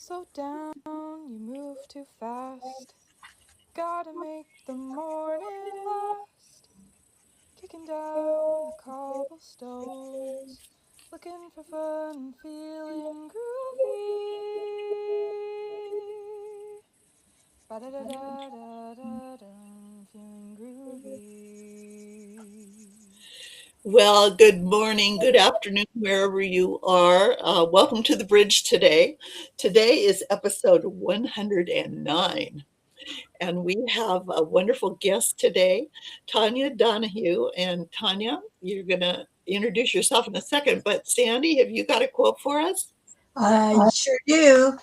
Slow down, you move too fast. Gotta make the morning last. Kicking down the cobblestones, looking for fun and feeling groovy. Ba-da-da-da-da-da-dum, feeling groovy. Well, good morning, good afternoon, wherever you are. Welcome to the bridge today. Today is episode 109, and we have a wonderful guest today, Tonya Donahue. And Tonya, you're going to introduce yourself in a second, but Sandy, have you got a quote for us? I sure do.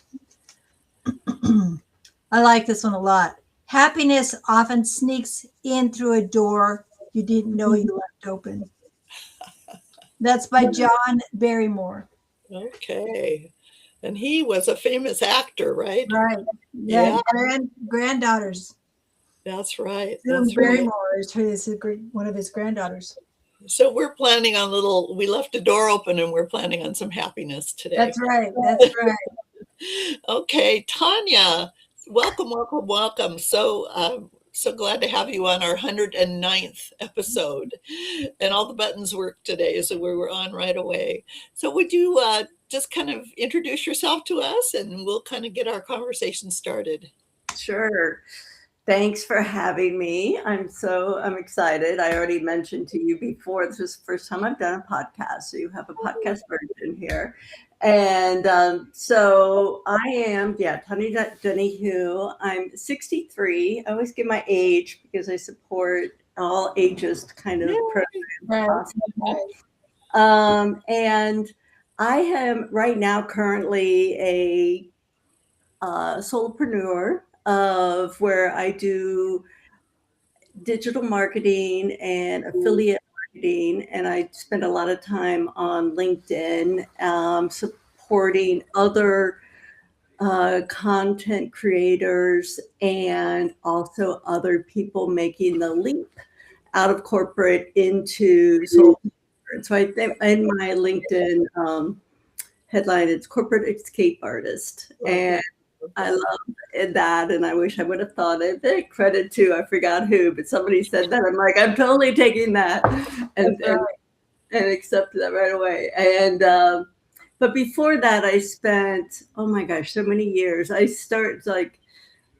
I like this one a lot. Happiness often sneaks in through a door you didn't know you left open. That's by John Barrymore. Okay. And he was a famous actor, right? Right. Yeah, Yeah, granddaughters. that's right. Susan That's right. Barrymore is one of his granddaughters. So we're planning on we left a door open and we're planning on some happiness today. That's right. That's right. Okay, Tanya, welcome, welcome, welcome. So glad to have you on our 109th episode. And all the buttons worked today, so we were on right away. So would you just kind of introduce yourself to us and we'll kind of get our conversation started? Sure. Thanks for having me. I'm excited. I already mentioned to you before, this is the first time I've done a podcast. So you have a podcast version here. And so I am, Tonya Donahue. I'm 63. I always give my age because I support all ages kind of Right. possible. And I am right now currently a solopreneur of where I do digital marketing and affiliate marketing, and I spend a lot of time on LinkedIn supporting other content creators and also other people making the leap out of corporate into solopreneur. So I think in my LinkedIn headline, it's corporate escape artist, and I love that, and I wish I would have thought it. Credit to, I forgot who, but somebody said that. I'm like, I'm totally taking that and accepted that right away. And but before that, I spent, oh my gosh, so many years. I spent like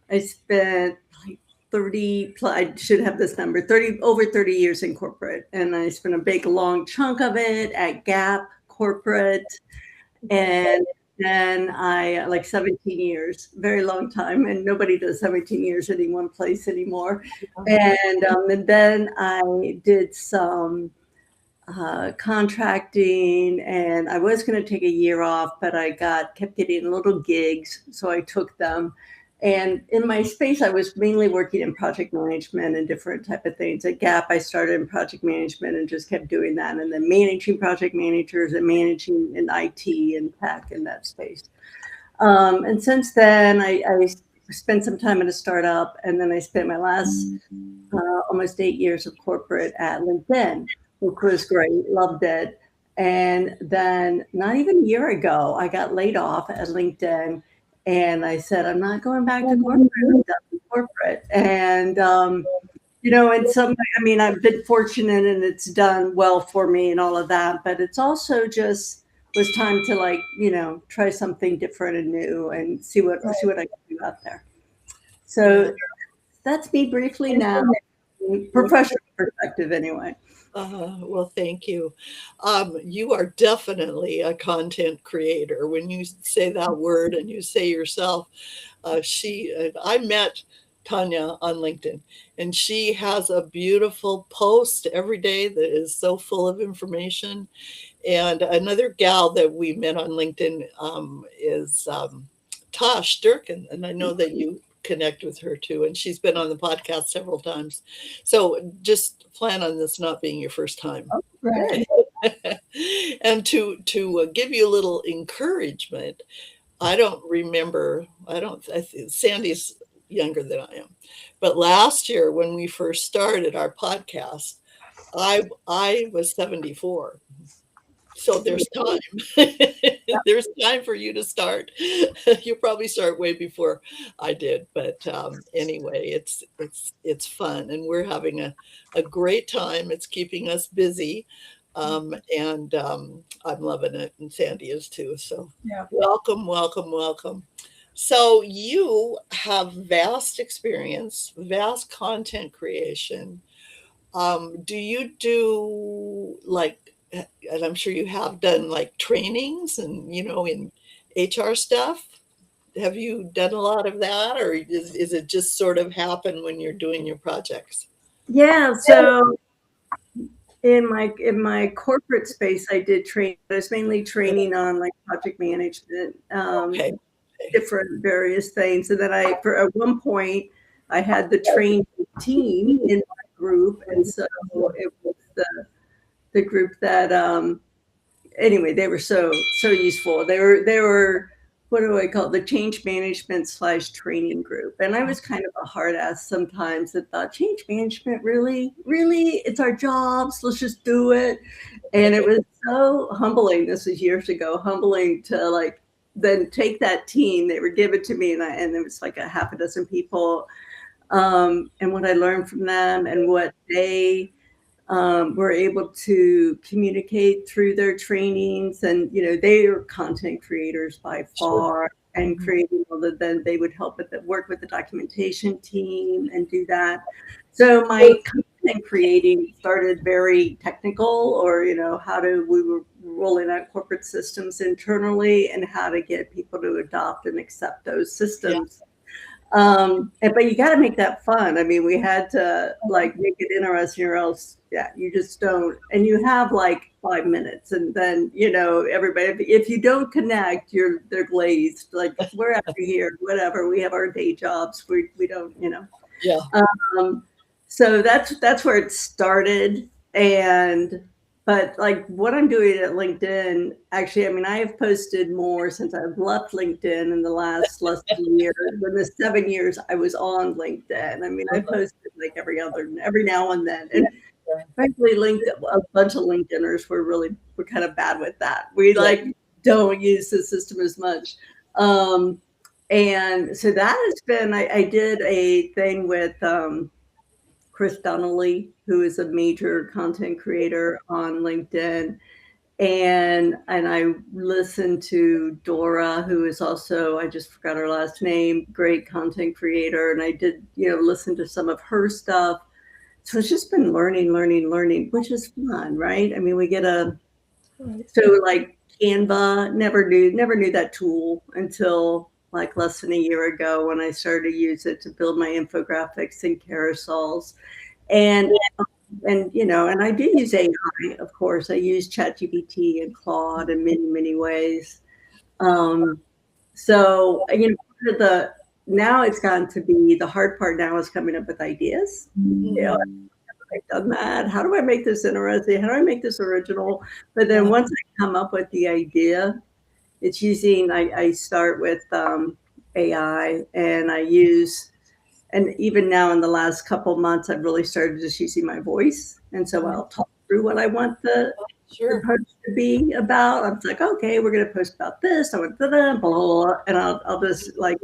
30, I should have this number, over 30 years in corporate, and I spent a big long chunk of it at Gap corporate, and then I like 17 years, very long time, and nobody does 17 years in any one place anymore. And then I did some contracting, and I was going to take a year off, but I kept getting little gigs, so I took them. And in my space, I was mainly working in project management and different type of things. At Gap, I started in project management and just kept doing that, and then managing project managers and managing in IT and tech in that space. And since then, I spent some time at a startup, and then I spent my last almost 8 years of corporate at LinkedIn, which was great, loved it. And then not even a year ago, I got laid off at LinkedIn. And I said, I'm not going back to corporate. I'm done with corporate. And, I've been fortunate and it's done well for me and all of that. But it's also just was time to try something different and new and see what I can do out there. So that's me briefly now, professional perspective anyway. Well, thank you. You are definitely a content creator. When you say that word and you say yourself, I met Tanya on LinkedIn, and she has a beautiful post every day that is so full of information. And another gal that we met on LinkedIn is Tosh Durkin, and I know that you connect with her too, and she's been on the podcast several times. So just plan on this not being your first time. Right. And to give you a little encouragement, I don't remember. Sandy's younger than I am, but last year when we first started our podcast, I was 74. So there's time. There's time for you to start. You'll probably start way before I did, but anyway, it's fun, and we're having a great time. It's keeping us busy, and I'm loving it, and Sandy is too. So Yeah. welcome, welcome, welcome. So you have vast experience, vast content creation. Do you do like, and I'm sure you have done like trainings and, in HR stuff? Have you done a lot of that, or is it just sort of happen when you're doing your projects? Yeah, so in my corporate space, I did train. I was mainly training on like project management, Okay. Okay. different various things, and then for at one point I had the training team in my group, and so it was the group that anyway, they were so useful. They were what do I call it? The change management / training group. And I was kind of a hard ass sometimes that thought change management really it's our jobs. Let's just do it. And it was so humbling. This was years ago, humbling to like then take that team. They were given to me, and it was like a half a dozen people. And what I learned from them and what they were able to communicate through their trainings, and they are content creators by Sure. far, and creating all that. Then they would help with work with the documentation team and do that. So my content creating started very technical, or how we were rolling out corporate systems internally, and how to get people to adopt and accept those systems. But you got to make that fun. I mean, we had to like make it interesting, or else, yeah, you just don't. And you have like 5 minutes, and then everybody. If you don't connect, they're glazed. Like, we're out here, whatever. We have our day jobs. We don't. Yeah. So that's where it started, but like what I'm doing at LinkedIn, actually, I mean, I have posted more since I've left LinkedIn in the last less than a year. In the 7 years I was on LinkedIn, I mean, I posted like every now and then. And frankly, a bunch of LinkedIners were kind of bad with that. We like don't use the system as much. And so that has been, I did a thing with Chris Donahue, who is a major content creator on LinkedIn. And I listened to Dora, who is also, I just forgot her last name, great content creator. And I did, listen to some of her stuff. So it's just been learning, which is fun, right? I mean, we get so like Canva, never knew that tool until like less than a year ago, when I started to use it to build my infographics and carousels. And I do use AI, of course. I use ChatGPT and Claude in many ways. So now it's gotten to be the hard part. Now is coming up with ideas. I've done that. How do I make this interesting? How do I make this original? But then once I come up with the idea, it's I start with AI, and I use, and even now in the last couple months, I've really started just using my voice. And so I'll talk through what I want the post to be about. I'm like, okay, we're going to post about this. I want blah, blah, blah, and I'll just like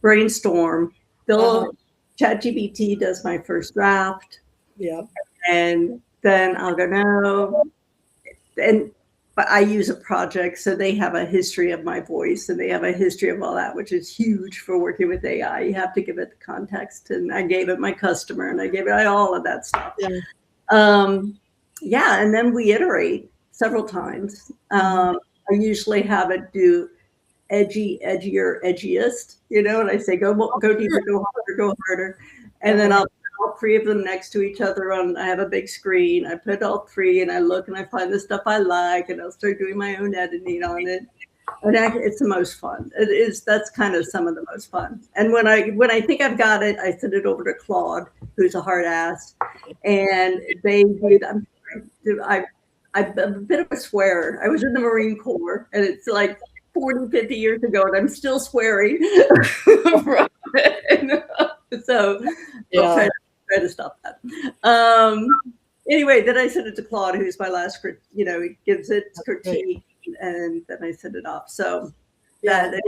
brainstorm. ChatGPT does my first draft. Yeah. And then I'll go, no. But I use a project, so they have a history of my voice, and they have a history of all that, which is huge for working with AI. You have to give it the context, and I gave it my customer, and I gave it all of that stuff. And then we iterate several times. I usually have it do edgier, edgiest, and I say go deeper, go harder, and then I'll all three of them next to each other I have a big screen. I put all three, and I look, and I find the stuff I like, and I'll start doing my own editing on it. And it's the most fun. That's kind of some of the most fun. And when I think I've got it, I send it over to Claude, who's a hard ass, and they do that. I'm a bit of a swearer. I was in the Marine Corps, and it's like 40, 50 years ago, and I'm still swearing from it. So I'll try to stop that. Anyway, then I sent it to Claude, who's my last, he gives it Right. critique, and then I send it off. So Yeah. that,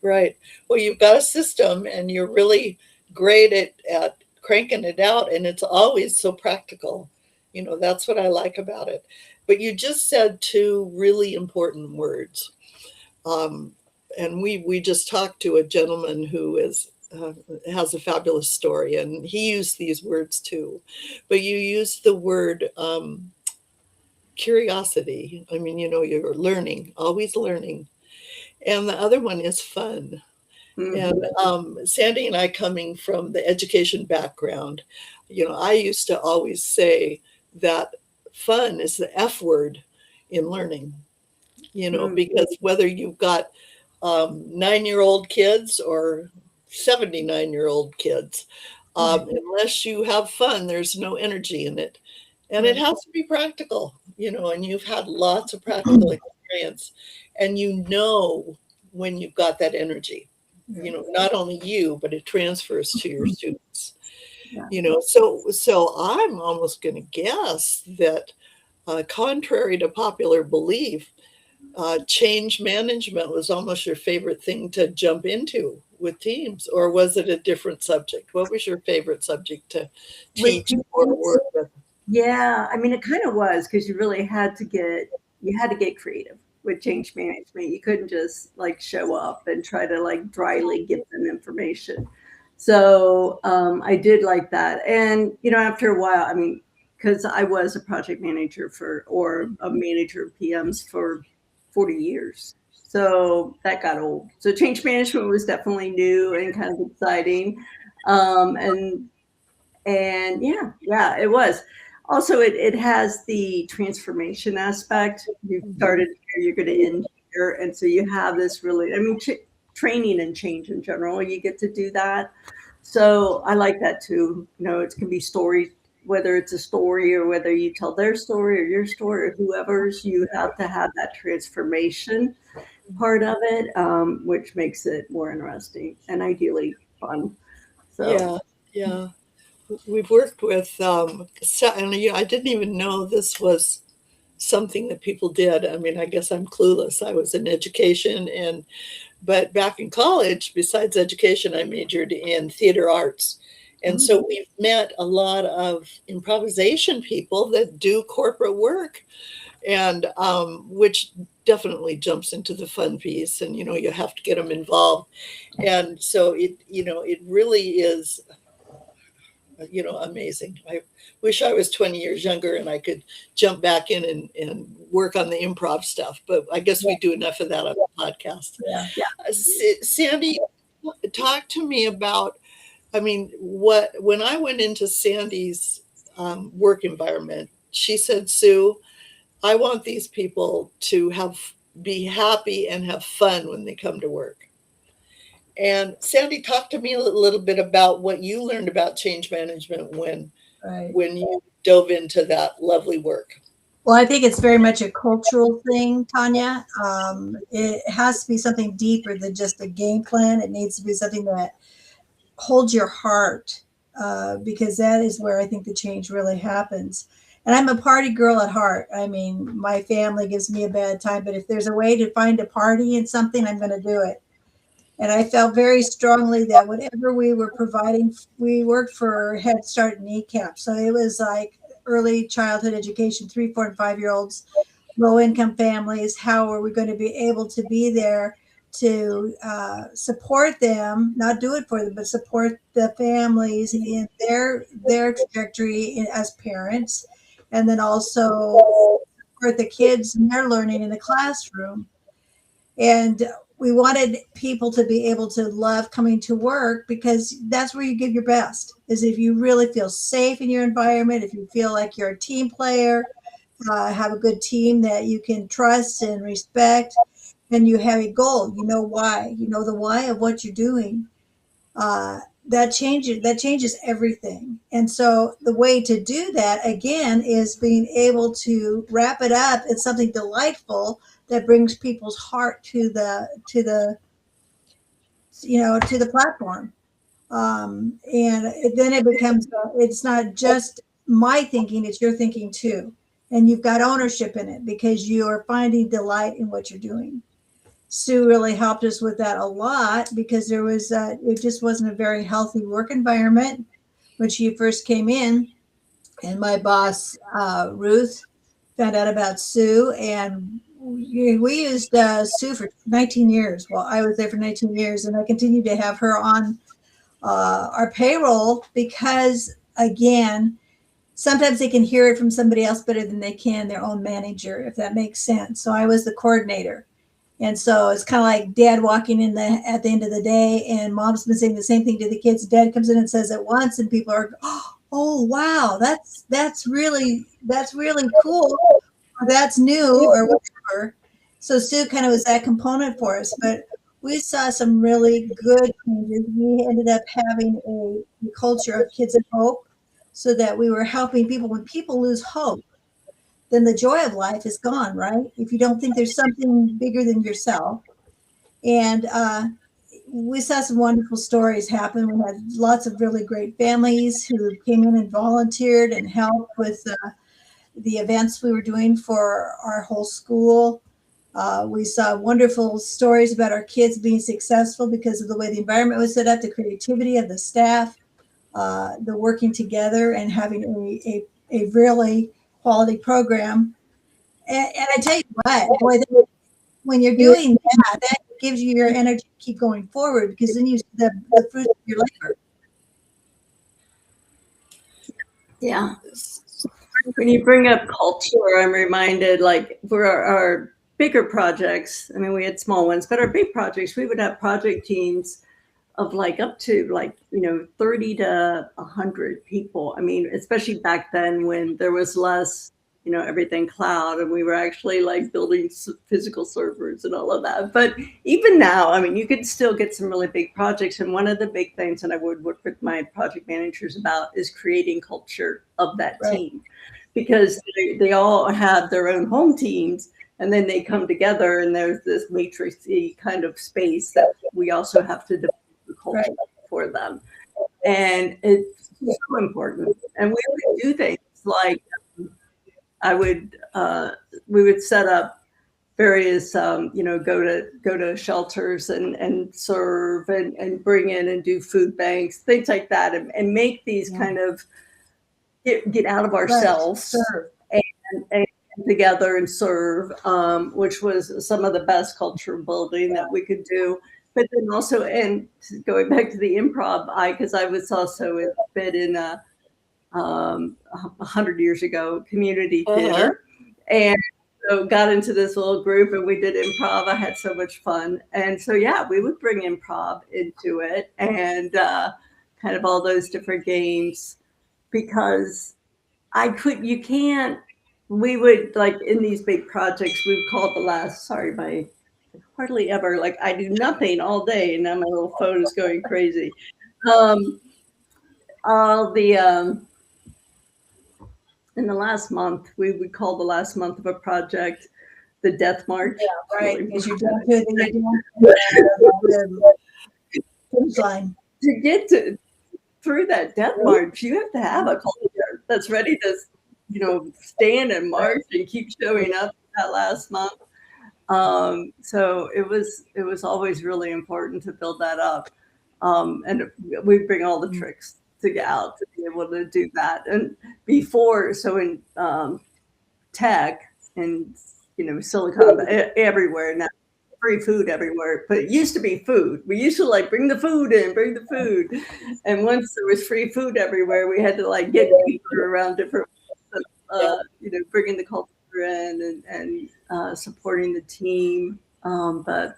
Right. Well, you've got a system and you're really great at cranking it out, and it's always so practical. That's what I like about it. But you just said two really important words. Um, and we just talked to a gentleman who has a fabulous story, and he used these words too. But you used the word curiosity. I mean, you're learning, always learning. And the other one is fun. mhm. And Sandy and I, coming from the education background, I used to always say that fun is the F word in learning, Mm, because whether you've got 9-year-old kids or 79-year-old kids, Right. unless you have fun, there's no energy in it. And it Right. has to be practical, and you've had lots of practical experience, and when you've got that energy, Right. not only you, but it transfers to your students. yeah. So I'm almost going to guess that, contrary to popular belief, change management was almost your favorite thing to jump into with teams, or was it a different subject? What was your favorite subject to With teach or teams, work with? yeah, I mean, it kind of was because you had to get creative with change management. You couldn't just like show up and try to like dryly give them information. So I did like that, and after a while, I mean, because I was a project manager or a manager of PMs for 40 years, so that got old. So change management was definitely new and kind of exciting, um, and and yeah, it was. Also, it has the transformation aspect. You Mhm. started here, you're going to end here, and so you have this really. I mean, training and change in general, you get to do that. So I like that too. It can be story, whether it's a story or whether you tell their story or your story or whoever's. You have to have that transformation part of it, which makes it more interesting and ideally fun. So. Yeah, yeah. We've worked with, and I didn't even know this was something that people did. I mean, I guess I'm clueless. I was in education, but back in college, besides education, I majored in theater arts. And Mhm. so we've met a lot of improvisation people that do corporate work, and which definitely jumps into the fun piece. And you have to get them involved, and so it really is amazing. I wish I was 20 years younger and I could jump back in and work on the improv stuff, but I guess Yeah. we do enough of that on the podcast. Yeah. Sandy, talk to me about, I mean, when I went into Sandy's work environment, she said, Sue, I want these people to be happy and have fun when they come to work. And Sandy, talk to me a little bit about what you learned about change management Right. when you dove into that lovely work. Well, I think it's very much a cultural thing, Tanya. It has to be something deeper than just a game plan. It needs to be something that holds your heart, because that is where I think the change really happens. And I'm a party girl at heart. I mean, my family gives me a bad time, but if there's a way to find a party in something, I'm going to do it. And I felt very strongly that whatever we were providing, we worked for Head Start and ECAP. So it was like early childhood education, 3, 4, and 5 year olds, low income families. How are we going to be able to be there to support them, not do it for them, but support the families in their trajectory as parents, and then also support the kids and their learning in the classroom. And we wanted people to be able to love coming to work, because that's where you give your best, is if you really feel safe in your environment, if you feel like you're a team player, have a good team that you can trust and respect, and you have a goal, you know the why of what you're doing. That changes everything. And so the way to do that again is being able to wrap it up in something delightful that brings people's heart to the platform. And then it becomes, it's not just my thinking, it's your thinking too. And you've got ownership in it because you are finding delight in what you're doing. Sue really helped us with that a lot because there was, it just wasn't a very healthy work environment when she first came in. And my boss, Ruth, found out about Sue, and we used Sue for 19 years. Well, I was there for 19 years, and I continued to have her on our payroll because, again, sometimes they can hear it from somebody else better than they can their own manager, if that makes sense. So I was the coordinator. And so it's kind of like dad walking in at the end of the day, and mom's been saying the same thing to the kids. Dad comes in and says it once, and people are, oh wow, that's really cool. Or that's new or whatever. So Sue kind of was that component for us, but we saw some really good changes. We ended up having a culture of kids of hope so that we were helping people. When people lose hope, then the joy of life is gone, right? If you don't think there's something bigger than yourself. And we saw some wonderful stories happen. We had lots of really great families who came in and volunteered and helped with the events we were doing for our whole school. We saw wonderful stories about our kids being successful because of the way the environment was set up, the creativity of the staff, the working together and having a really quality program. And I tell you what, boy, when you're doing that, that gives you your energy to keep going forward because then you see the fruit of your labor. Yeah. When you bring up culture, I'm reminded, like, for our bigger projects, I mean, we had small ones, but our big projects, we would have project teams of like up to like, 30 to 100 people. I mean, especially back then when there was less, everything cloud, and we were actually like building physical servers and all of that. But even now, I mean, you could still get some really big projects. And one of the big things that I would work with my project managers about is creating culture of that team, because they all have their own home teams. And then they come together, and there's this matrixy kind of space that we also have to develop the culture for them. And it's so important. And we would do things like we would set up various, go to shelters and serve and bring in and do food banks, things like that, and make these kind of get out of ourselves and together and serve, which was some of the best culture building that we could do. But then also, and going back to the improv, because I was also a bit in 100 years ago, community theater, and so got into this little group and we did improv. I had so much fun. And so, yeah, we would bring improv into it and kind of all those different games, because we would, like, in these big projects, we would call it the last, hardly ever, like, I do nothing all day and now my little phone is going crazy. In the last month, we would call the last month of a project the Death March. Yeah, right. Because you're down to the finish line. To get through that Death March, you have to have a culture that's ready to, stand and march and keep showing up that last month. So it was always really important to build that up. And we bring all the tricks to get out to be able to do that. And before, so in tech and Silicon everywhere now, free food everywhere, but it used to be food. We used to like bring the food, and once there was free food everywhere, we had to like get people around different, bringing the culture in and supporting the team. But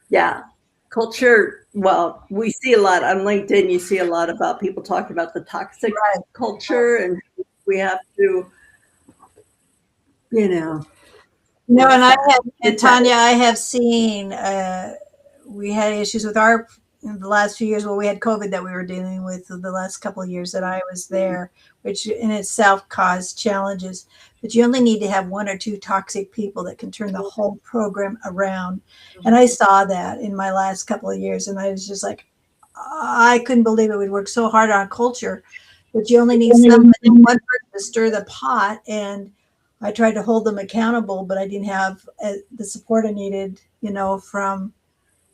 yeah. Culture, well, we see a lot on LinkedIn. You see a lot about people talking about the toxic culture, and we have to, and Tonya, I have seen, we had issues with in the last few years. Well, we had COVID that we were dealing with the last couple of years that I was there, which in itself caused challenges. But you only need to have one or two toxic people that can turn the whole program around. And I saw that in my last couple of years. And I was just like, I couldn't believe it. We'd worked so hard on culture but you only need somebody, one person to stir the pot. And I tried to hold them accountable, but I didn't have the support I needed, from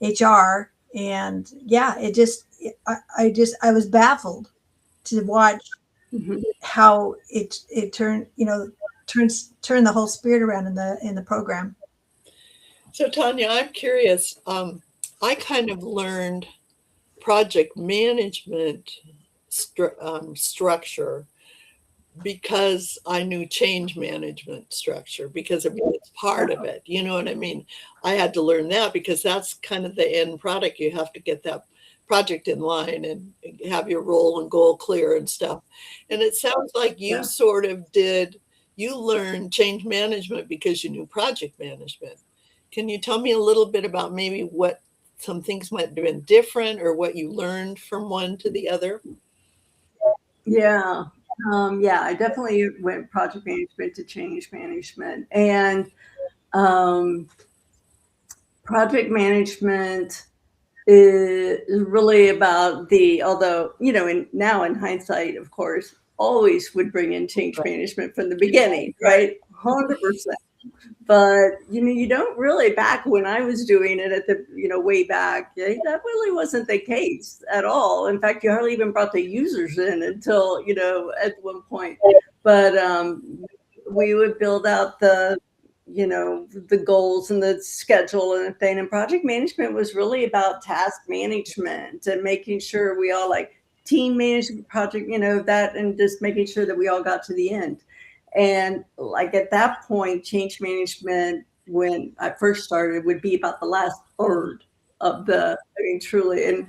HR. And yeah, I was baffled to watch how it turned, turn the whole spirit around in the program. So Tonya, I'm curious. I kind of learned project management structure because I knew change management structure because it was part of it. You know what I mean? I had to learn that because that's kind of the end product. You have to get that project in line and have your role and goal clear and stuff. And it sounds like you sort of you learned change management because you knew project management. Can you tell me a little bit about maybe what some things might have been different or what you learned from one to the other? Yeah. I definitely went project management to change management. And project management is really about although, now in hindsight, of course, always would bring in change management from the beginning, right? 100%. But, you don't really, back when I was doing it at the, way back, that really wasn't the case at all. In fact, you hardly even brought the users in until, at one point. But we would build out the goals and the schedule and the thing. And project management was really about task management and making sure we all team management project, that, and just making sure that we all got to the end. And at that point, change management, when I first started, would be about the last third of truly. And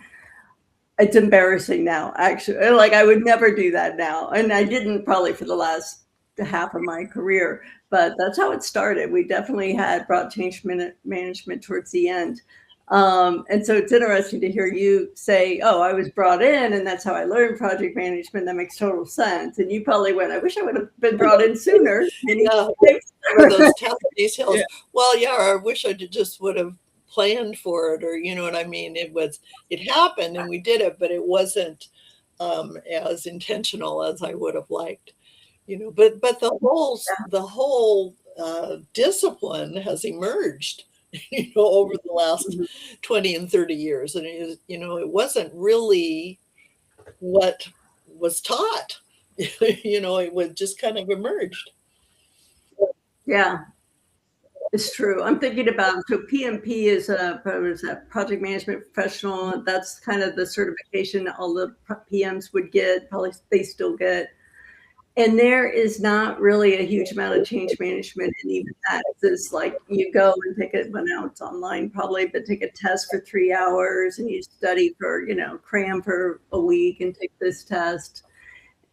it's embarrassing now, actually. I would never do that now. And I didn't probably for the last half of my career, but that's how it started. We definitely had brought change management towards the end. And so it's interesting to hear you say, oh, I was brought in and that's how I learned project management. That makes total sense. And you probably went, I wish I would have been brought in sooner. Yeah, those task details. Yeah. Well, yeah, I wish I just would have planned for it, or you know what I mean? It happened and we did it, but it wasn't as intentional as I would have liked. But the whole discipline has emerged over the last 20 and 30 years. And it wasn't really what was taught. It was just kind of emerged. Yeah, it's true. I'm thinking about, so PMP is a project management professional. That's kind of the certification all the PMs would get, probably they still get. And there is not really a huge amount of change management. And even that is you go and take it, well, now it's online probably, but take a test for 3 hours and you study for, cram for a week and take this test.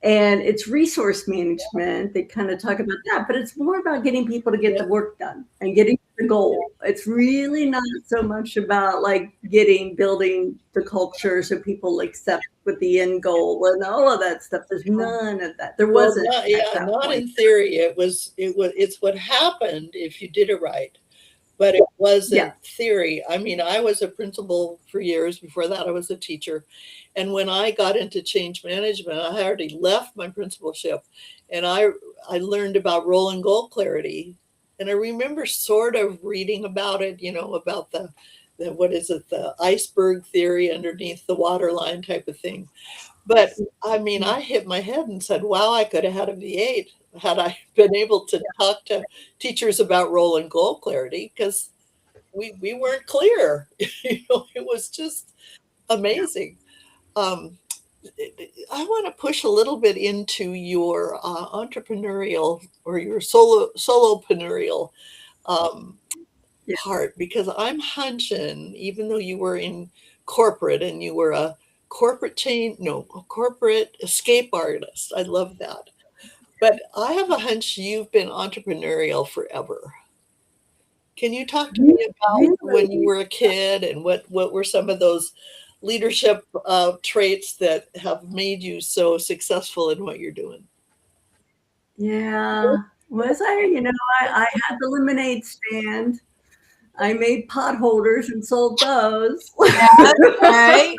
And it's resource management. They kind of talk about that, but it's more about getting people to get the work done and getting the goal. It's really not so much about building the culture so people accept with the end goal and all of that stuff. There's none of that. There wasn't. Not in theory. It's what happened if you did it right. But it wasn't theory. I mean, I was a principal for years. Before that, I was a teacher. And when I got into change management, I already left my principalship. And I learned about role and goal clarity. And I remember sort of reading about it, about the the iceberg theory underneath the waterline type of thing. But I mean, I hit my head and said, wow, I could have had a V8 had I been able to talk to teachers about role and goal clarity, because we weren't clear. It was just amazing. I want to push a little bit into your entrepreneurial or your solopreneur part, because I'm hunching, even though you were in corporate and you were a corporate escape artist. I love that. But I have a hunch you've been entrepreneurial forever. Can you talk to me about when you were a kid and what were some of those leadership traits that have made you so successful in what you're doing? Yeah. Was I? I had the lemonade stand. I made pot holders and sold those. Right.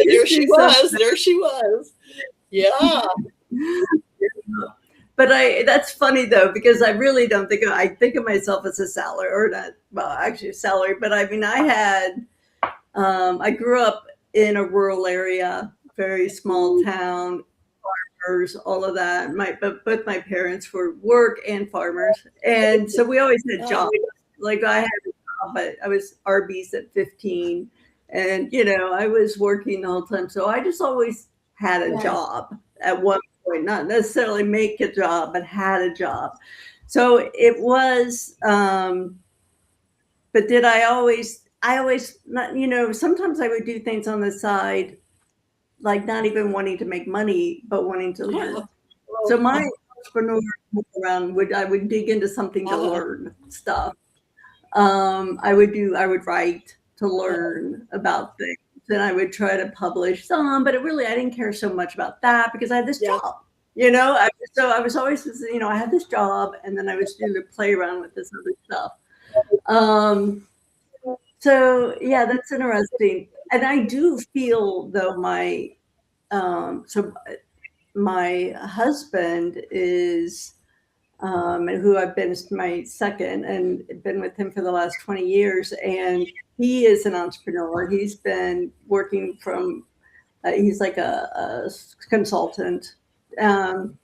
There she do something. was. There she was. Yeah. But that's funny though, because I really don't think I think of myself as a salary, or not, well, actually a salary, but I mean, I grew up in a rural area, very small town, farmers, all of that. But both my parents were work and farmers. And so we always had jobs. Like I had a job, but I was Arby's at 15. And, I was working the whole time. So I just always had a job at one point, not necessarily make a job, but had a job. So it was, but did I always not, sometimes I would do things on the side, like not even wanting to make money, but wanting to learn. So my entrepreneur around I would dig into something to learn stuff. I would write to learn about things, and I would try to publish some, but I didn't care so much about that because I had this job. So I was always, I had this job, and then I was doing to play around with this other stuff. So yeah, that's interesting. And I do feel though my husband is, who I've been my second and been with him for the last 20 years. And he is an entrepreneur. He's been working he's like a consultant. And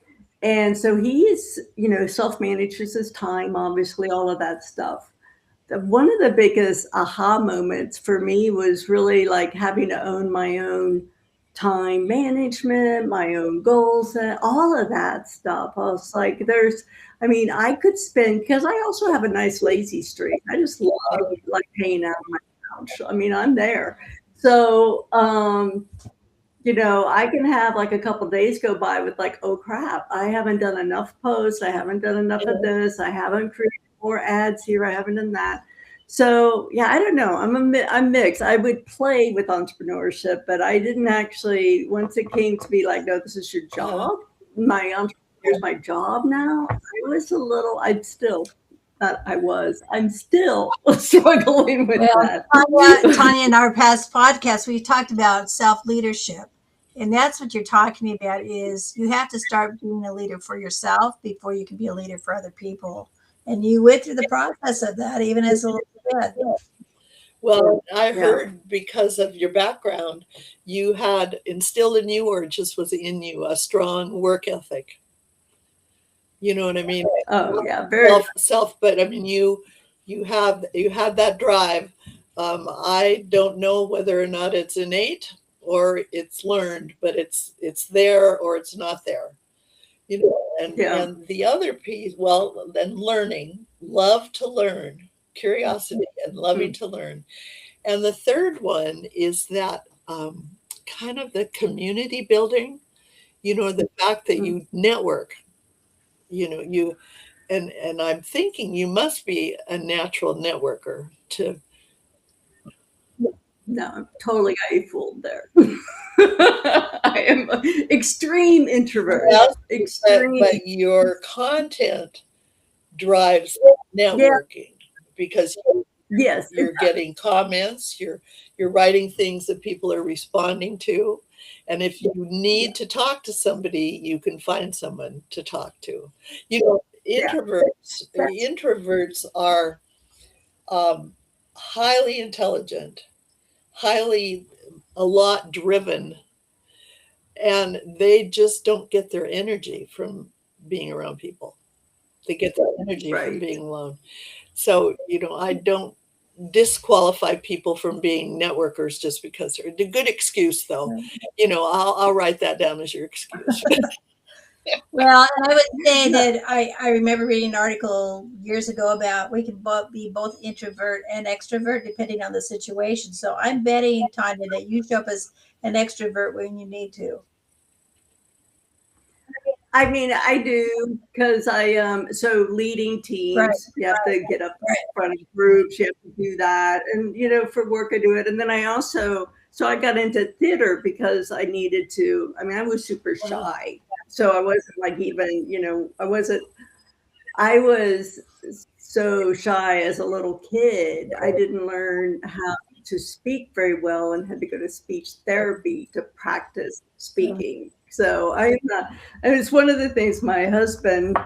so he's, self-manages his time, obviously, all of that stuff. One of the biggest aha moments for me was really like having to own my own time management, my own goals, and all of that stuff. I was like, I could spend, because I also have a nice lazy streak. I just love like hanging out on my couch. I'm there. So, I can have like a couple days go by with like, oh crap, I haven't done enough posts. I haven't done enough of this. I haven't created more ads here. I haven't done that. So yeah, I don't know. I'm mixed. I would play with entrepreneurship, but I didn't actually, once it came to be like, no, this is your job. My entrepreneur's my job now. I'm still struggling with that. Tonya, in our past podcast, we talked about self-leadership. And that's what you're talking about, is you have to start being a leader for yourself before you can be a leader for other people. And you went through the process of that, even as a little kid. Well, I heard because of your background, you had instilled in you, or it just was in you, a strong work ethic. You know what I mean? Oh yeah, very but you had that drive. I don't know whether or not it's innate or it's learned, but it's there or it's not there. And the other piece, then learning, love to learn, curiosity and loving to learn. And the third one is that kind of the community building, the fact that you network, and I'm thinking you must be a natural networker to. No, I'm totally got you fooled there. I am an extreme introvert. Extreme. But your content drives networking because you're getting comments, you're writing things that people are responding to. And if you need to talk to somebody, you can find someone to talk to. Introverts are highly intelligent, a lot driven, and they just don't get their energy from being around people. They get their energy from being alone. So, I don't disqualify people from being networkers just because they're a good excuse, though. I'll write that down as your excuse. Well, and I would say that I remember reading an article years ago about we can be both introvert and extrovert depending on the situation. So I'm betting, Tonya, that you show up as an extrovert when you need to. I do, because so leading teams, you have to get up in front of groups, you have to do that. And, for work, I do it. And then I got into theater because I needed to, I was super shy. So I wasn't like even, I was so shy as a little kid. I didn't learn how to speak very well and had to go to speech therapy to practice speaking. So I'm not, and it's one of the things my husband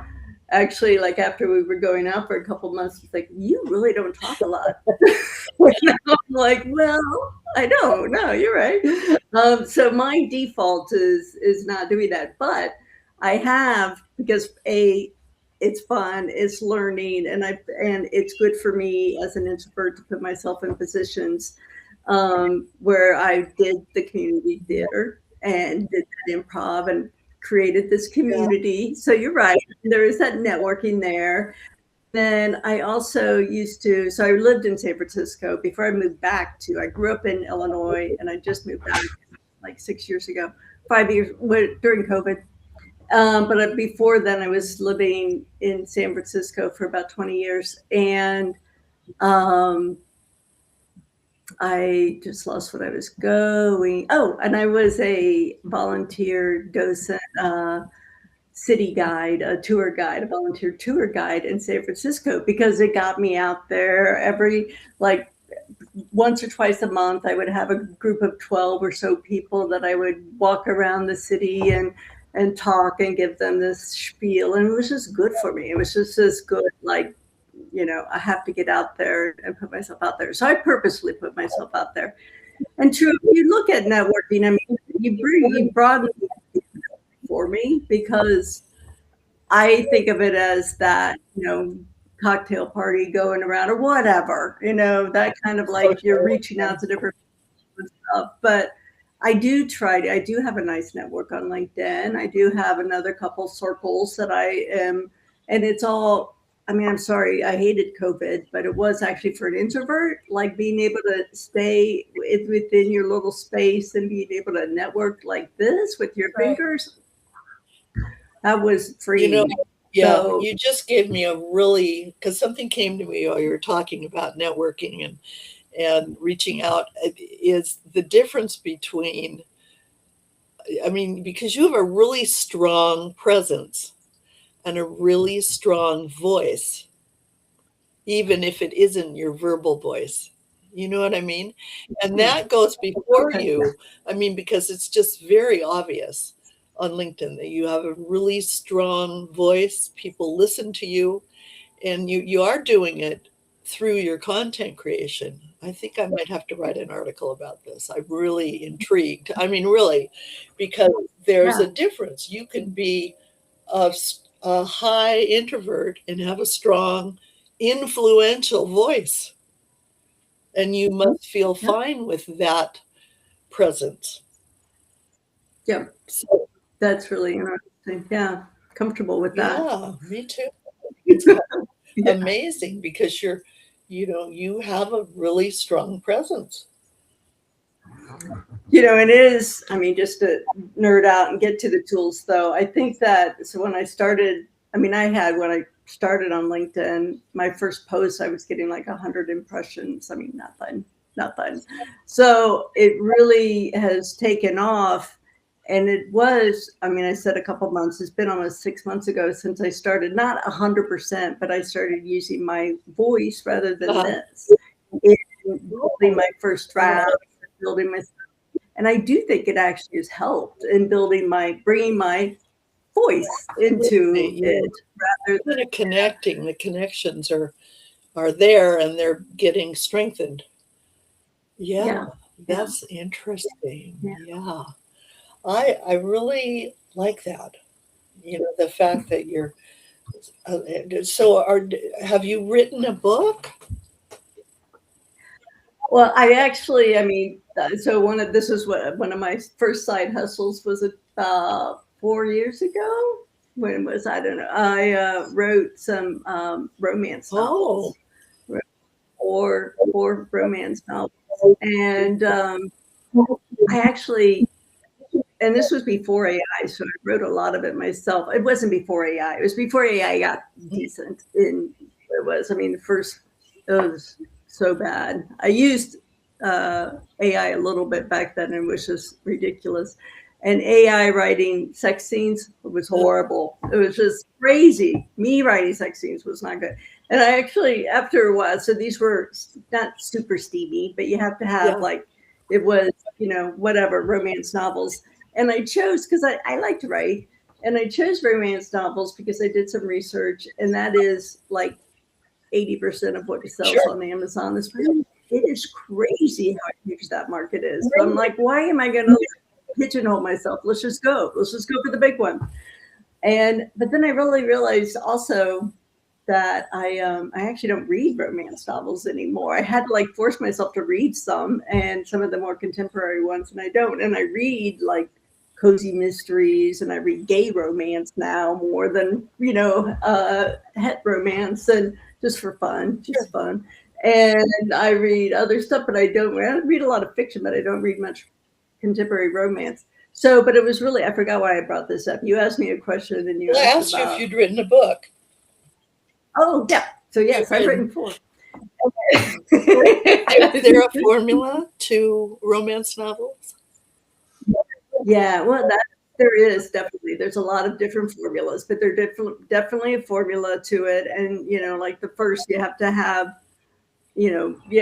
actually, like after we were going out for a couple of months, he's like, "You really don't talk a lot." I'm like, "Well, I don't. No, you're right." So my default is not doing that, but I have, because it's fun, it's learning, and it's good for me as an introvert to put myself in positions where I did the community theater and did that improv and created this community. So you're right, there is that networking there. Then I also so I lived in San Francisco before I moved back I grew up in Illinois and I just moved back like 6 years ago, 5 years during COVID. But before then I was living in San Francisco for about 20 years. And I just lost what I was going. Oh, and I was a volunteer docent, city guide, a volunteer tour guide in San Francisco, because it got me out there like once or twice a month. I would have a group of 12 or so people that I would walk around the city and talk and give them this spiel. And it was just good for me. It was just this good, like, I have to get out there and put myself out there. So I purposely put myself out there. And true, if you look at networking, I mean, you broaden it for me, because I think of it as that, cocktail party going around or whatever, that kind of like you're reaching out to different people and stuff. But I do have a nice network on LinkedIn. I do have another couple circles that I am, and it's all, I mean, I'm sorry, I hated COVID, but it was actually for an introvert, like being able to stay within your little space and being able to network like this with your fingers. That was free. Yeah, So, you just gave me because something came to me while you were talking about networking and reaching out, is the difference between, I mean, because you have a really strong presence and a really strong voice, even if it isn't your verbal voice. You know what I mean? And that goes before you. I mean, because it's just very obvious on LinkedIn that you have a really strong voice. People listen to you, and you are doing it through your content creation. I think I might have to write an article about this. I'm really intrigued. I mean, really, because there's a difference. You can be a high introvert and have a strong, influential voice, and you must feel fine with that presence. Yeah, so that's really interesting. Yeah, comfortable with that. Yeah, me too. It's amazing because you have a really strong presence. It is, I mean, just to nerd out and get to the tools, though, I think that, so when I started, when I started on LinkedIn, my first post, I was getting like 100 impressions. I mean, nothing. So it really has taken off. And it was, I said a couple months, it's been almost 6 months ago since I started, not 100%, but I started using my voice rather than this. In building my first draft, building my, and I do think it actually has helped in bringing my voice into it rather than connecting. The connections are there and they're getting strengthened. Yeah. That's interesting. Yeah. I really like that. The fact that you're have you written a book? Well, I actually, so one of my first side hustles was about 4 years ago. When was, I don't know. I wrote some romance novels. Four romance novels. And I actually, and this was before AI, so I wrote a lot of it myself. It wasn't before AI. It was before AI got decent in what it was. It was so bad. I used AI a little bit back then, and it was just ridiculous. And AI writing sex scenes was horrible. It was just crazy. Me writing sex scenes was not good. And I actually, after a while, so these were not super steamy, but you have to have Yeah. like, it was, whatever, romance novels. And I chose, because I like to write, and I chose romance novels because I did some research, and that is like 80% of what sells Sure. on Amazon. It is crazy how huge that market is. So I'm like, why am I going to pigeonhole myself? Let's just go. Let's just go for the big one. But then I really realized also that I actually don't read romance novels anymore. I had to like force myself to read some, and some of the more contemporary ones, and I don't. And I read like cozy mysteries, and I read gay romance now more than het romance, and just for fun, Sure. just fun. And I read other stuff, but I read a lot of fiction, but I don't read much contemporary romance. So, but it was really, I forgot why I brought this up. You asked me a question, and you Well, I asked asked you if about, you'd written a book. oh, yeah. So, yes, I've written 4. Is there a formula to romance novels? Yeah, well, there is definitely. There's a lot of different formulas, but there's definitely a formula to it. And like the first, you have to have, you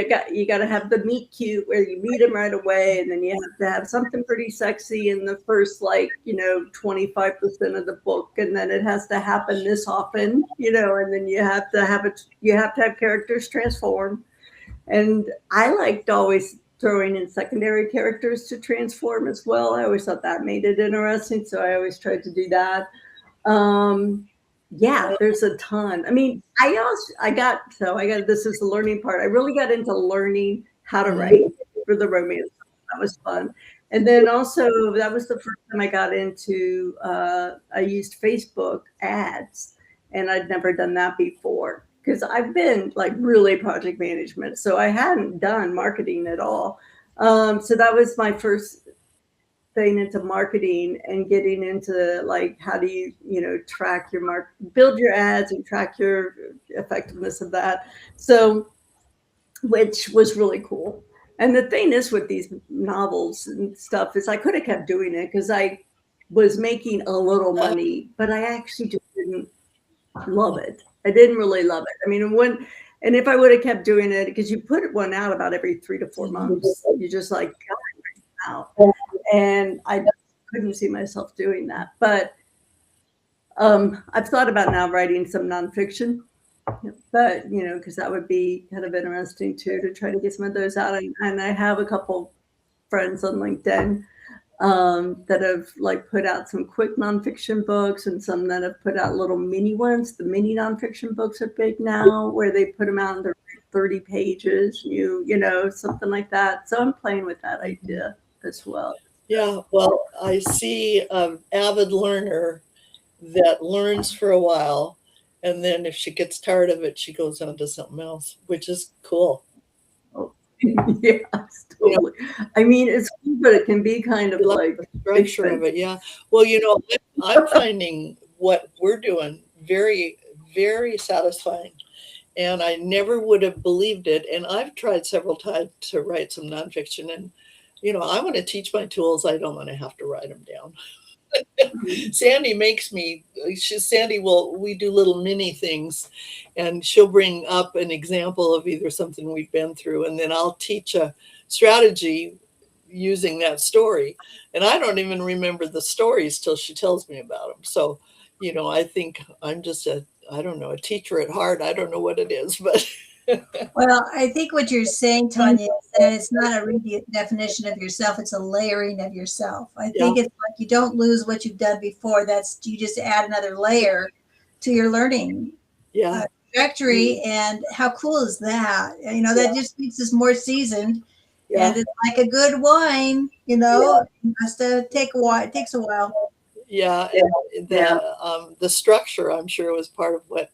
got to have the meet cute where you meet him right away, and then you have to have something pretty sexy in the first 25% of the book, and then it has to happen this often, and then you have to have it. You have to have characters transform. And I liked always throwing in secondary characters to transform as well. I always thought that made it interesting, so I always tried to do that. Yeah, there's a ton. I mean, I got this is the learning part. I really got into learning how to write for the romance. That was fun. And then also that was the first time I got into I used Facebook ads, and I'd never done that before because I've been like really project management, so I hadn't done marketing at all. So that was my first thing into marketing and getting into like how do you track your build your ads and track your effectiveness of that. So which was really cool. And the thing is with these novels and stuff is I could have kept doing it because I was making a little money, but I actually just didn't love it. I didn't really love it. I mean, and if I would have kept doing it, because you put one out about every 3 to 4 months, you just like out. And I just couldn't see myself doing that. But I've thought about now writing some nonfiction, but because that would be kind of interesting too to try to get some of those out. And I have a couple friends on LinkedIn that have like put out some quick nonfiction books, and some that have put out little mini ones. The mini nonfiction books are big now, where they put them out and they're 30 pages, something like that. So I'm playing with that idea as well. Yeah, well, I see an avid learner that learns for a while, and then if she gets tired of it, she goes on to something else, which is cool. Oh, yeah, totally. I mean, it's cool, but it can be kind of like the structure of it. Yeah. Well, I'm finding what we're doing very, very satisfying. And I never would have believed it. And I've tried several times to write some nonfiction. And, I want to teach my tools. I don't want to have to write them down. Sandy makes me, we do little mini things, and she'll bring up an example of either something we've been through, and then I'll teach a strategy using that story. And I don't even remember the stories till she tells me about them. So, I think I'm just a teacher at heart. I don't know what it is, but. Well, I think what you're saying, Tonya, is that it's not a redefinition of yourself, it's a layering of yourself. I think it's like you don't lose what you've done before. You just add another layer to your learning trajectory. And how cool is that? That just makes us more seasoned. Yeah. And it's like a good wine, it has to take a while. It takes a while. Yeah. The structure, I'm sure, was part of what,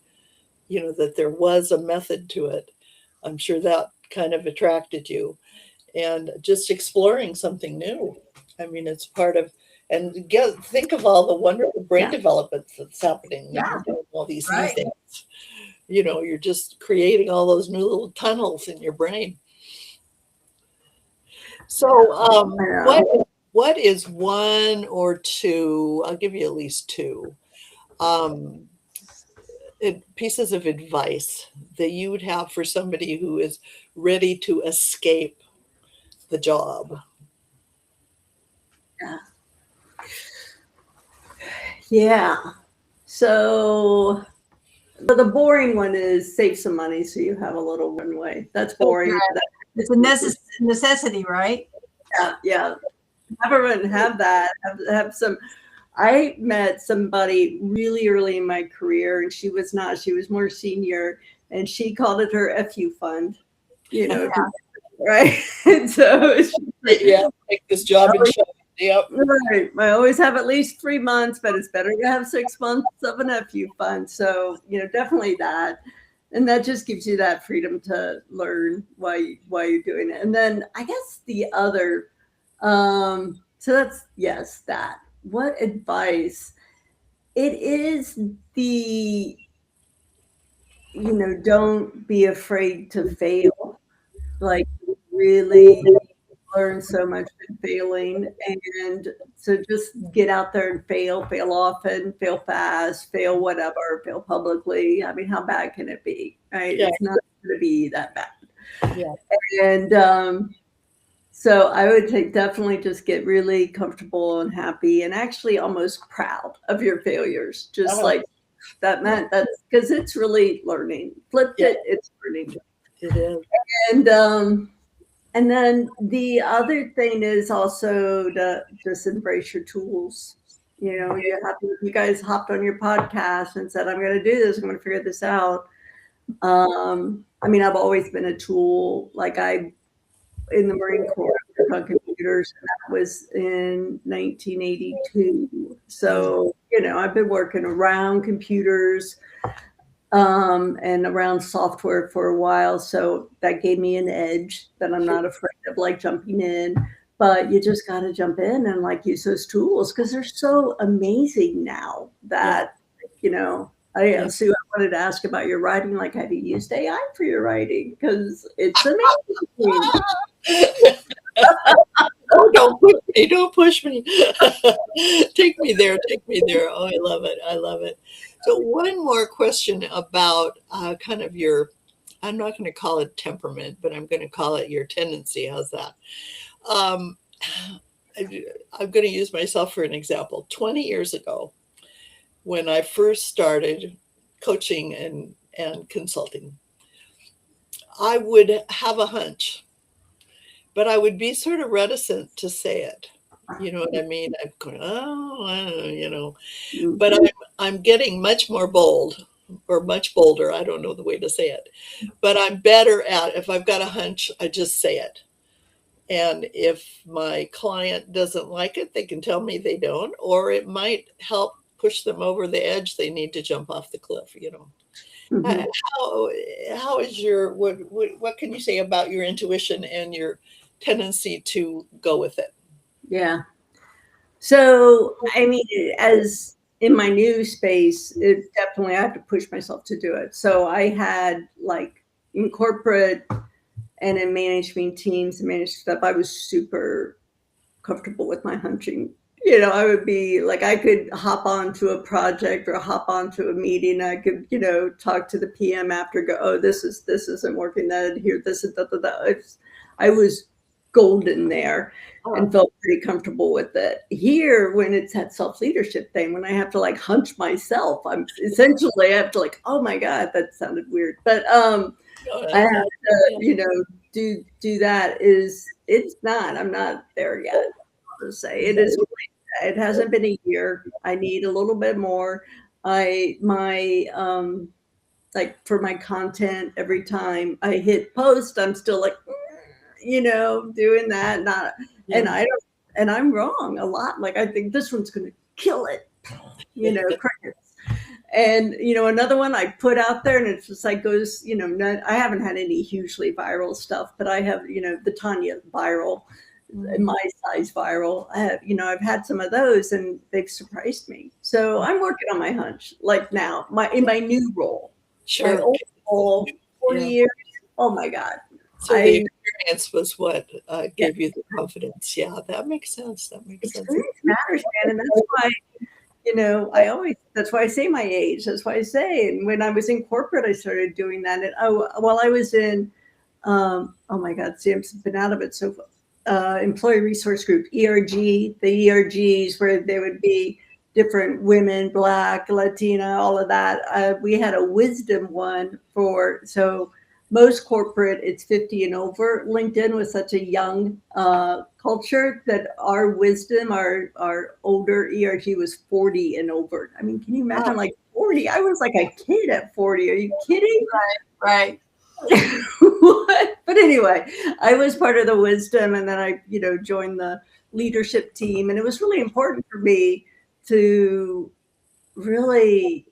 that there was a method to it. I'm sure that kind of attracted you, and just exploring something new. I mean, it's part of, and think of all the wonderful brain development that's happening. Yeah. All these new things. You're just creating all those new little tunnels in your brain. So, what is one or two? I'll give you at least two. pieces of advice that you would have for somebody who is ready to escape the job? Yeah. Yeah. So the boring one is save some money so you have a little runway. That's boring. It's a necessity, right? Yeah, yeah. Everyone have that. Have some. I met somebody really early in my career, and she was not. She was more senior, and she called it her FU fund. You know, right? And so Yeah, take this job and shove it. Yep. right. I always have at least 3 months, but it's better to have 6 months of an FU fund. So, definitely that. And that just gives you that freedom to learn why you're doing it. And then I guess the other, so that's, yes, that. What advice? It is the, don't be afraid to fail. Like, really learn so much from failing, and so just get out there and fail often, fail fast, fail whatever, fail publicly. I mean, how bad can it be, right? Yeah. It's not going to be that bad. Yeah. And so I would definitely just get really comfortable and happy and actually almost proud of your failures, just like that meant that's because it's really learning. Flipped it, it's learning. It is. And then the other thing is also to just embrace your tools. You guys hopped on your podcast and said, I'm going to do this. I'm going to figure this out. I mean, I've always been a tool. Like in the Marine Corps, I worked on computers, and that was in 1982. So, I've been working around computers and around software for a while. So that gave me an edge that I'm not afraid of like jumping in, but you just got to jump in and like use those tools because they're so amazing now that, Sue, I wanted to ask about your writing. Like, have you used AI for your writing? Because it's amazing. Oh, don't push me. Take me there. Oh, I love it. So one more question about kind of your, I'm not going to call it temperament, but I'm going to call it your tendency. How's that? I'm going to use myself for an example. 20 years ago, when I first started coaching and consulting, I would have a hunch, but I would be sort of reticent to say it. You know what I mean? I'm going, but I'm getting much more bold or much bolder. I don't know the way to say it, but I'm better at, if I've got a hunch, I just say it. And if my client doesn't like it, they can tell me they don't, or it might help push them over the edge. They need to jump off the cliff, Mm-hmm. How is what can you say about your intuition and your tendency to go with it? Yeah. So, I mean, as in my new space, it definitely, I have to push myself to do it. So I had like in corporate and in management teams and managed stuff, I was super comfortable with my hunching. I would be like, I could hop onto a project or hop onto a meeting. I could, talk to the PM after, go, oh, this isn't working. That here, this is that. I was golden there and felt pretty comfortable with it. Here, when it's that self-leadership thing, when I have to like hunch myself, I have to like, oh my God, that sounded weird. But I have to, do that I'm not there yet. To say it is. It hasn't been a year. I need a little bit more. Like for my content, every time I hit post, I'm still like, doing that. And I'm wrong a lot. Like, I think this one's going to kill it, crickets. And, another one I put out there and it's just like goes, I haven't had any hugely viral stuff, but I have, the Tonya viral. My size viral. I've had some of those and they've surprised me. So I'm working on my hunch, like now, in my new role. Sure. My old role, 40 years. Oh my God. So the experience was what gave you the confidence. Yeah, that makes sense. Experience matters, man. And that's why, that's why I say my age. That's why I say, and when I was in corporate, I started doing that. And while I was in, oh my God, see, I've been out of it. So, employee resource group, ERG, the ERGs, where there would be different women, Black, Latina, all of that. We had a wisdom one so most corporate, it's 50 and over. LinkedIn was such a young culture that our wisdom, our older ERG was 40 and over. I mean, can you imagine? I'm like 40. I was like a kid at 40. Are you kidding? Right. What? But anyway, I was part of the wisdom, and then I, joined the leadership team, and it was really important for me to really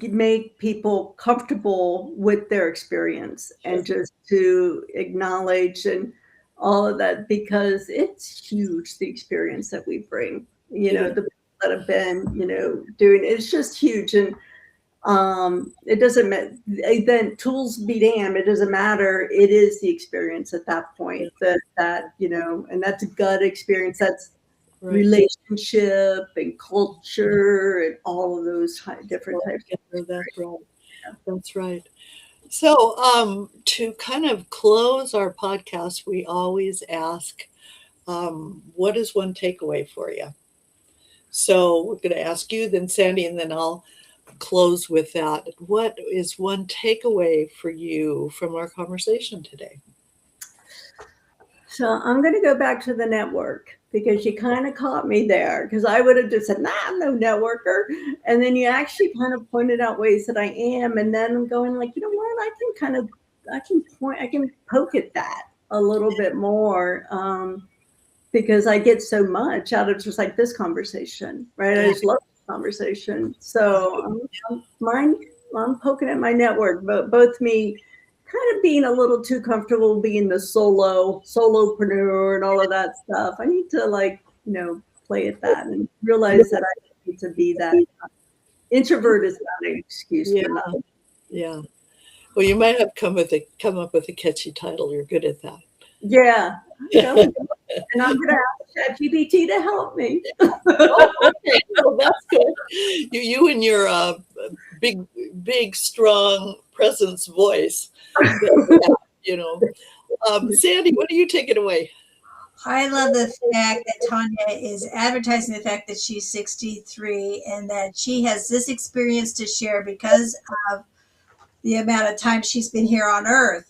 make people comfortable with their experience and just to acknowledge and all of that, because it's huge, the experience that we bring, the people that have been, doing it's just huge. And it doesn't matter, then tools be damned, it doesn't matter, it is the experience at that point that and that's a gut experience, that's relationship and culture and all of those different types of That's right. That's right. So, to kind of close our podcast, we always ask, what is one takeaway for you? So, we're going to ask you, then Sandy, and then I'll close with that. What is one takeaway for you from our conversation today? So I'm going to go back to the network, because you kind of caught me there, because I would have just said, nah, I'm no networker. And then you actually kind of pointed out ways that I am. And then I'm going like, you know what, I can poke at that a little bit more, because I get so much out of just like this conversation, right? I just love this conversation. So I'm poking at my network, but both me kind of being a little too comfortable being the solopreneur and all of that stuff. I need to play at that and realize that I need to be that. Introvert is not an excuse for nothing. Yeah. Well, you might have come up with a catchy title. You're good at that. Yeah. And I'm going to ask ChatGPT to help me. Okay. Well, that's good. You and your big, strong presence voice. Sandy, what do you take it away? I love the fact that Tonya is advertising the fact that she's 63 and that she has this experience to share because of the amount of time she's been here on Earth.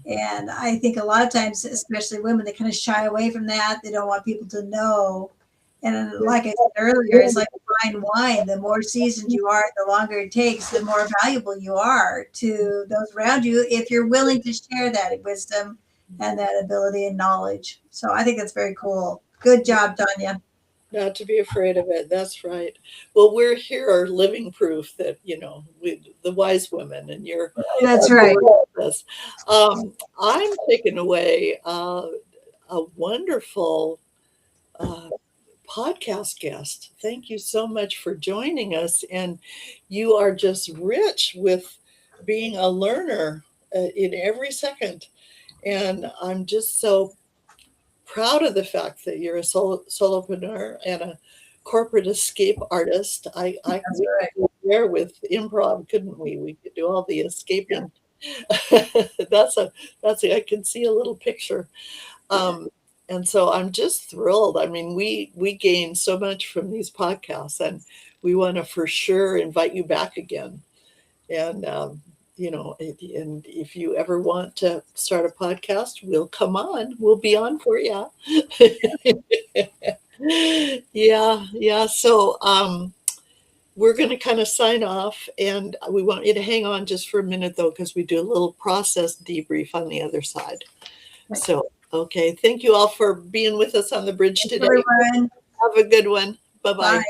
And I think a lot of times, especially women, they kind of shy away from that. They don't want people to know. And like I said earlier, it's like fine wine. The more seasoned you are, the longer it takes, the more valuable you are to those around you if you're willing to share that wisdom and that ability and knowledge. So I think that's very cool. Good job, Tonya. Not to be afraid of it. That's right. Well, we're here are living proof that, the wise women, and you're. That's right. I'm taking away a wonderful podcast guest. Thank you so much for joining us. And you are just rich with being a learner in every second. And I'm just so proud of the fact that you're a solopreneur and a corporate escape artist. We could go there with improv, couldn't we? We could do all the escaping. I can see a little picture. And so I'm just thrilled. I mean, we gain so much from these podcasts, and we want to for sure invite you back again. And and if you ever want to start a podcast, we'll come on. We'll be on for you. Yeah. So we're going to kind of sign off, and we want you to hang on just for a minute, though, because we do a little process debrief on the other side. So, okay. Thank you all for being with us on the bridge today. Everyone. Have a good one. Bye-bye. Bye.